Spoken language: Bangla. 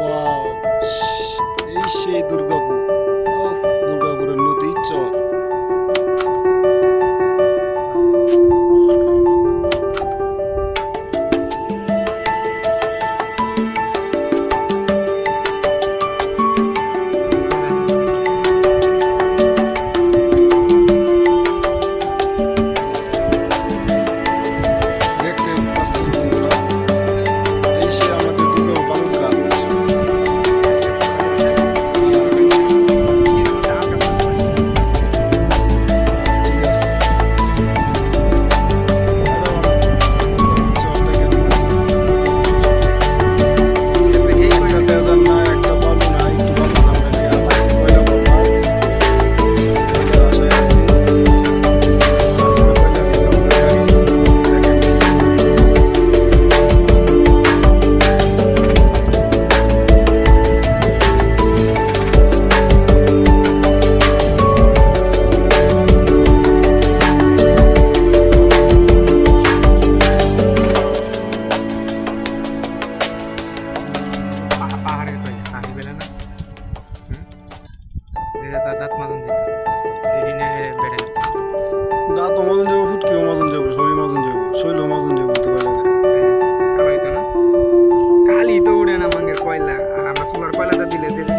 ওয়াও, এই সেই দুর্গাপুর। ওফ, দুর্গাপুরের নদীর চর। দেখতে পাচ্ছেন বন্ধুরা, এই সেই আমাদের দুর্গাপুর বালুরঘাট। ঠিক আছে, চর দেখেন। একটা ডেজার না, একটা বালু না, একটু বালু না, আমরা নিয়ে আছি কয়লা বাবা। এটার আশায় আছি। আজকে কয়লা দিলাম গাড়ি। দেখেন। পাহাড়ের কয়লা পানি পেলে না তার দাঁত মাজন দিত এদিনে বেড়ে দাঁত মজন যাবো, ফুটকিও মজন যাবো, শরীর মজন যাবো, শৈল মজন যাবো, তো কয়লা দেয়। কালি তো উড়ে না মাঙ্গের কয়লা আর আমরা সোলার কয়লাটা দিলে দিলে